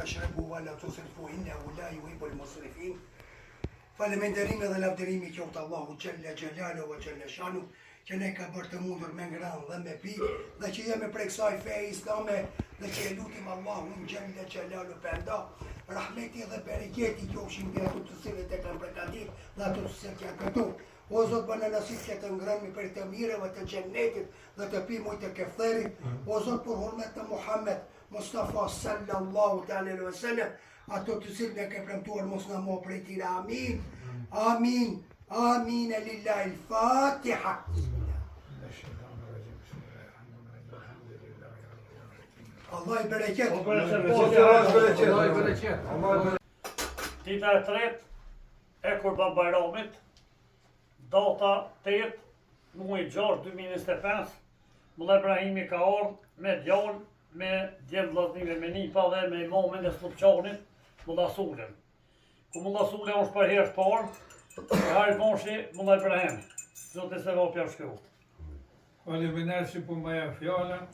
واشربوا ولا تسرفوا إنه لا يحب المسرفين. Faleminderimi dhe lavdërimi qoftë Allahu Gjelle Gjelalu ve Gjelle Shanu, që ne ka bërë të mundur me ngranë dhe me pi, dhe që jemi prej kësaj feje islame, dhe që e lutim Allahun Gjelle Gjelalu përnda, rahmeti dhe bereketi qofshin mbi ato të cilët e kanë përgatitur dhe ato të cilët janë këtu. O Zot, bëna nasip që të ngremi për të mirëve të xhennetit dhe të pimoj të kefterit. O Zot, për hurmet të Muhammed Mustafa sallallahu alaihi wasallam, ato të cilët ne ke premtuar mos na mo prej tira. Amin. Amin. Amin. Lillahi al-Fatiha. Allah i bereket. Dita e tretë e Kurban Bayramit, data 8 muaj 6 2025, Mulla Ibrahimi ka ardhur me djalë, me djemë vllaznive me nipa dhe me imamin e Slupçanit, Mulla Sulën. Ku Mulla Sulën është për herë parë, e hajë moshi Mulla Ibrahimi. Zotë se vopja shkruat. Faleminderit që po më jep fjalën.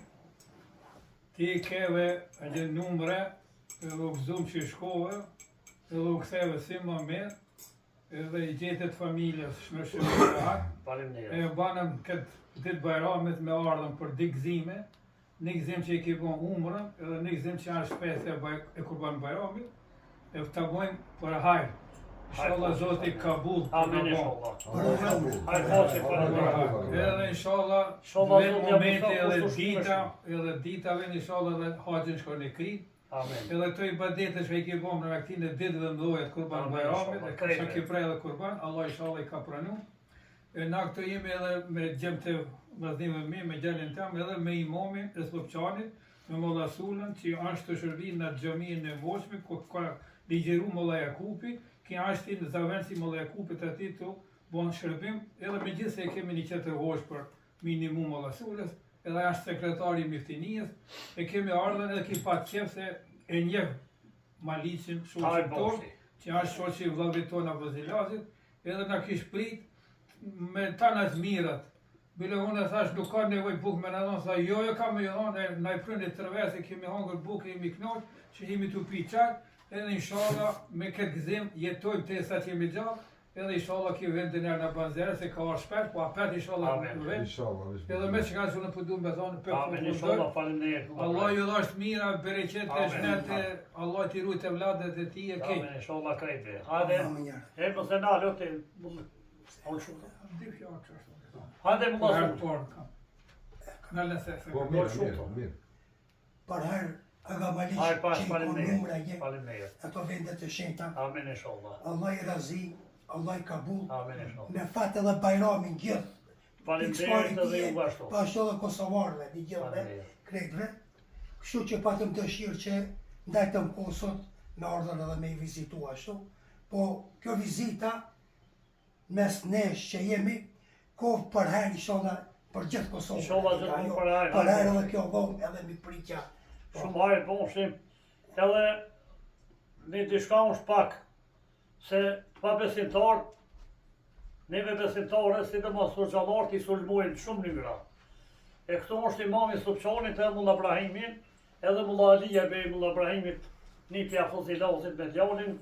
Ti keve edhe numre, edhe u gëzum që shkove, edhe u ktheve si më mirë, edhe i gjetet familjes shmërshme rahat. Faleminderit. E banëm këtë ditë Bajramit me ardhëm për dy gëzime, një gëzim që i ke bon umrën, edhe një gëzim që janë shpesja e Kurban Bajramit, e të bojmë për hajrë. Inshallah Zoti kabul. Amin inshallah. Hajde hoqe për edhe inshallah Inshallah, në Zoti momente ja edhe mëson ditave inshallah dhe haxhin shkon në kri. Amin. Edhe këto ibadete që i ke bëmë në këtine ditëve mëdha të Kurban Amin, Bayramit, inshallah, që ke prej edhe Kurban, Allah inshallah i ka pranuar. E na këto jemi edhe me gjemë të vllaznive mi, me djalin tam, edhe me imamin e Slupçanit, me Molla Sulën, që është të shërbim në xhamin e Voçmit, ku ka ligjeru Molla Jakupi, që është në zavenci Molla Jakupit aty të bon shërbim, edhe me gjithë se e kemi një qetë hosh për minimum Molla Sulës, edhe është sekretari i Miftinijës, e kemi ardhën edhe ki pat qef se e njeh Malicin, shoqin ton, që është shoqi i vllavit ton Abuzilazit, edhe na kish prit me tanat mirat. Bile unë e thash nuk ka nevoj buk me në donë, tha jo kam me jonë, na i prënit tërve se kemi hangër buk, jemi knoq, që jemi të pi qarë, edhe inshallah me këtë gëzim jetojmë të sa që jemi gjallë, edhe inshallah ki vendin e në banzere, se ka arë shpert, po apet inshallah në vend. Edhe me që ka që në përdu me thonë, Amin inshallah, faleminderit. Allah ju dhasht mira, bereqet e shnete, Allah t'i rujt e vladet e ti e kej. Amin inshallah krejtë. Hajde, e më se na lote, onë shumë. Hajde më Herë në lësese. Për herë, aga Maliq Hajde pas, që i kon numra je, faleminderit. ato vendet të shenjta, Amin inshallah. Allah i razi, Allah i kabul, Amin inshallah. me fat edhe Bajramin gjithë, Faleminderit edhe ju bashkë. pa ashtu edhe Kosovarëve, një gjithë Faleminderit. krejtve, kështu që patëm dëshirë që ndajtëm Kosovë me ardhën edhe me i vizitu ashtu, po kjo vizita mes nesh që jemi, kohë për herë inshallah për gjithë Kosovë. Inshallah gjithë për herë. Për herë edhe kjo dhomë edhe mi pritja. Shumë hajë boshim, edhe një diçka është pak, se pa besimtar, neve besimtare, si dhe mas surgjallarët i sulmojnë shumë njëra. E këtu është imami Slupçanit edhe Mulla Ibrahimin, edhe Mulla Alija be Mulla Ibrahimit, një pja Fuzilazit me djalin,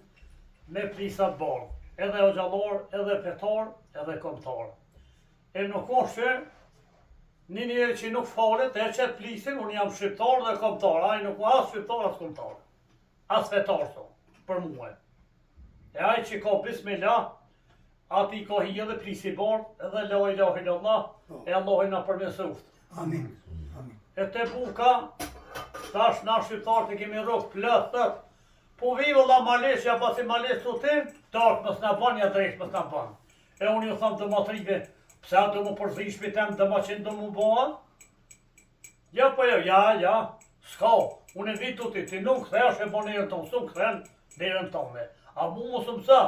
me plisat bardh, edhe o gjallar, edhe petar, edhe komtar. E nuk është që një njerë që nuk falet, e qëtë plisin, unë jam shqiptar dhe komtar, a i nuk as shqiptar, as komtar, as fetar, so, për muhe. E a i që ka bismillah, ati ka hi edhe plisi bardh, edhe la ilaha illallah, e Allah i na përmesuft. Amin. Amin. E te buka, tash na shqiptarët e kemi rrugë plëthët, po vivo la Malesja, pasi Malesja të tim, tartë mës në ban, ja drejtë mës në ban. E unë ju thamë të matrive, pse do më përzi shpitem dhe ma qenë do më bëha? Ja, po ja, s'ka. Unë e vitu ti nuk këthesh e bonerën tonë, s'u këthen derën tonë. A mu mos më sa,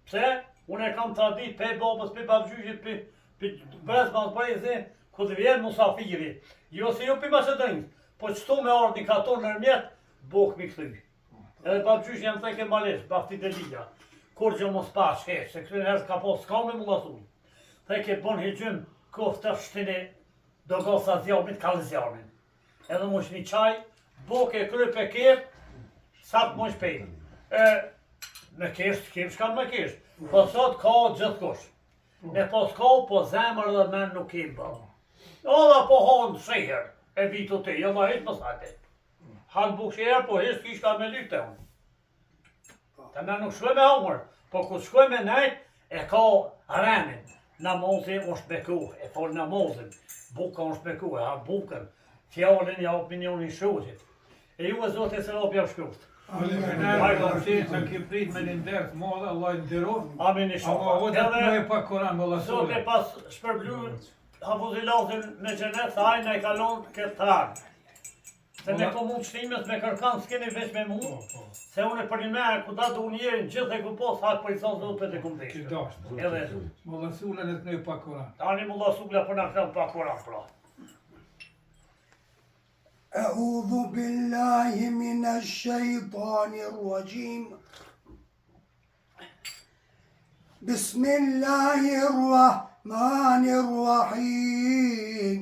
pse? Unë e kam tradit pe babës, pe babgjyshit, pe brezmas brezi, ku të vjenë musafiri. Jo se jo pe Macedonjës, po qëtu me ardhë një katon nërmjet, bok mi këthy. Edhe babgjysh jam theke Malesh, bafti të lija. Kur gjë mos pash heq, se këthy njerës ka po s'ka me mullasun. Dhe ke bon hijgjym kofta shtini do gosa zjarmit, kalë zjarmin. Edhe mu një qaj, boke kryp e kep, sa të më shpejt. Me kesh të kem shkan me kesh. Po sot ka gjithkush. Ne po s'ka, po zemër dhe men nuk kem bë. Ola po hanë shiher e vitu ti, jo ma hiç më sate. Hanë bukshirë, po hiç kish ka me lyte unë. Të me nuk shkoj me humër, po ku shkoj me nejt, e ka renin. Namozi është me ku, e fol namozin. Buka është me ku, e ha bukën. Fjallin ja opinionin shuqit. E ju e zote se lopja shkurt. Sa ke prit me një ndert, modhe, Allah i ndirof. Amin i Ama o dhe të me pa Koran, vëlla Zote sule. pas shpërblu havuzilatin me xhenet, thaj në i kalon këtë tharë. Se me po mund shtimet me kërkan s'keni veç me mund, se unë e për një me ku da du njerin gjithë e ku po thak për i thonë zote të kumë Që veshtë. dasht. Edhe, Vëlla sule në të me pa Koran. tani mulla sugla për në kërën pa Koran pra. أعوذ بالله من الشيطان الرجيم بسم الله الرحمن الرحيم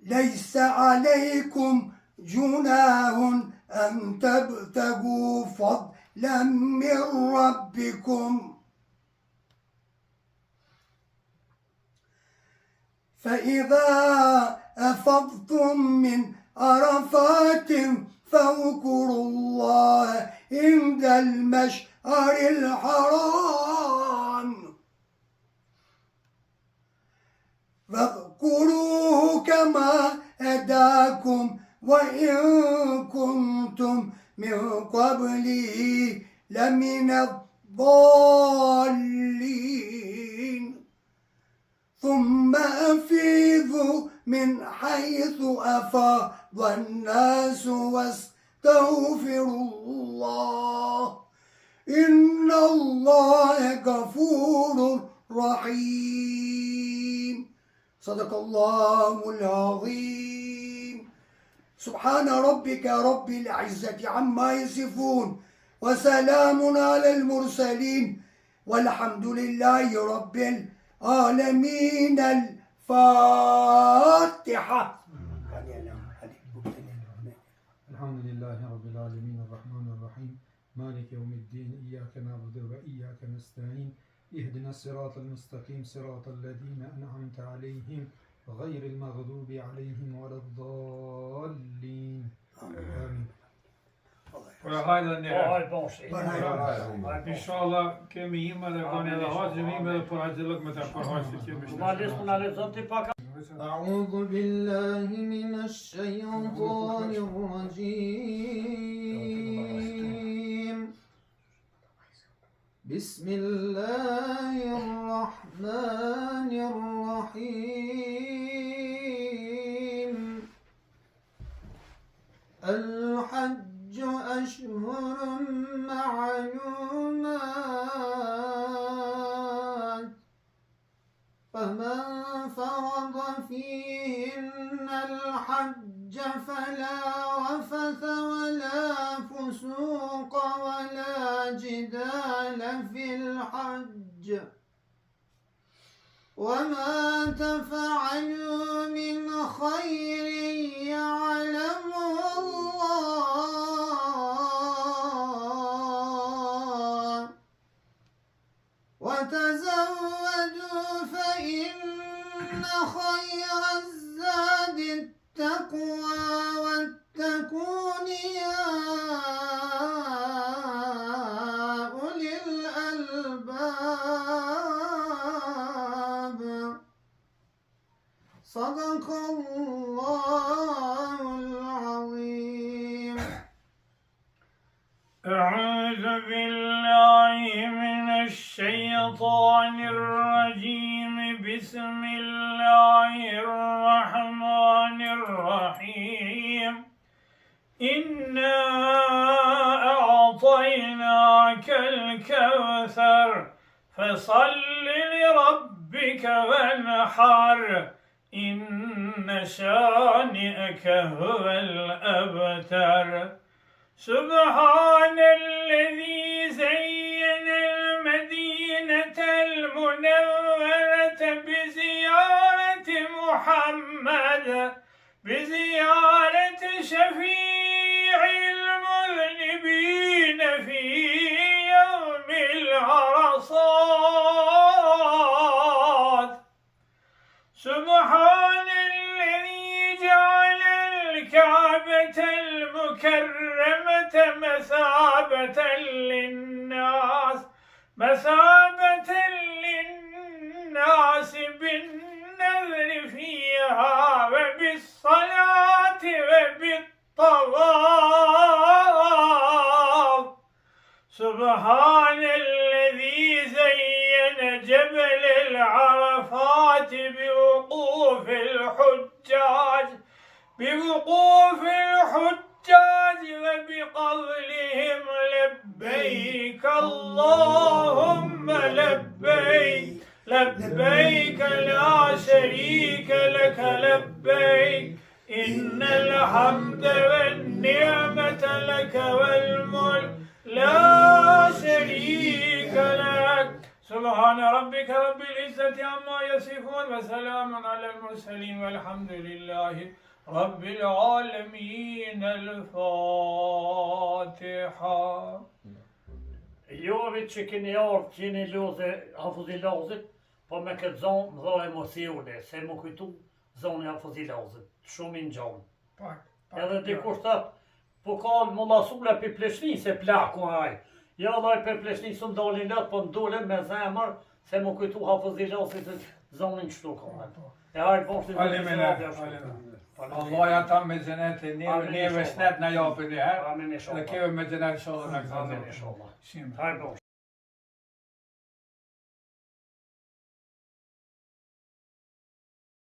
ليس عليكم جناح أن تبتغوا فضلا من ربكم فإذا أفضتم من عرفات فاذكروا الله عند المشعر الحرام واذكروه كما هداكم وإن كنتم من قبله لمن الضالين ثم أفيضوا من حيث أفاض الناس واستغفروا الله إن الله غفور رحيم صدق الله العظيم سبحان ربك رب العزة عما يصفون وسلام على المرسلين والحمد لله رب العالمين الفاتحة الحمد لله رب العالمين الرحمن الرحيم مالك يوم الدين إياك نعبد وإياك نستعين اهدنا الصراط المستقيم صراط الذين أنعمت عليهم غير المغضوب عليهم ولا الضالين آمين. Hajde një Po, herë. hajtë bon shi. Inshallah kemi ima dhe bani edhe haqëm ime dhe për haqëllëk me të për haqë që kemi Ma lisë më në lezën ti paka. أعوذ بالله من الشيطان الرجيم بسم الله الرحمن الرحيم الحج أشهر معلومات فمن فرض فيهن الحج فلا رفث ولا فسوق ولا جدال في الحج وما تفعلوا من خير يعلمه الله وتزودوا فإن خير الزاد التقوى واتقون يا أولي الألباب صدق الله العظيم أعوذ بالله من الشيطان الرجيم بسم الله الرحمن الرحيم إنا أعطيناك الكوثر فصل لربك وانحر إن شانئك هو الأبتر سبحان الذي زين المدينة المنورة بزيارة محمد بزيارة شفيع المذنبين في يوم العرصات سبحان الذي جعل الكعبة المكرمة مثابة للناس بالنذر فيها وبالصلاة وبالطواف سبحان الذي زين جبل العرفات بوقوف الحجاج وبقولهم لبيك اللهم لبيك لبيك لا شريك لك لبيك إن الحمد والنعمة لك والملك لا شريك لك سبحان ربك رب العزة عما يصفون وسلام على المرسلين والحمد لله رب العالمين الفاتحة. Juve që keni ardhë, që jeni lodhe hafuzilazit, po me këtë zonë më dha emocione, se më kujtu zonë hafuzilazit, shumë i ngjonë. Edhe dikush thot, po ka mollasule për pleshni se plaku aj. Ja dhaj për pleshni së ndalin lot, po ndole me zemër, se më kujtu hafuzilazit zonin kështu ka. E hajë poshtë Allah ja ta me gjenet e neve shnet në japën e herë, Amin dhe inshallah. keve me gjenet shodë në këtë Amin inshallah. Hajë poshtë.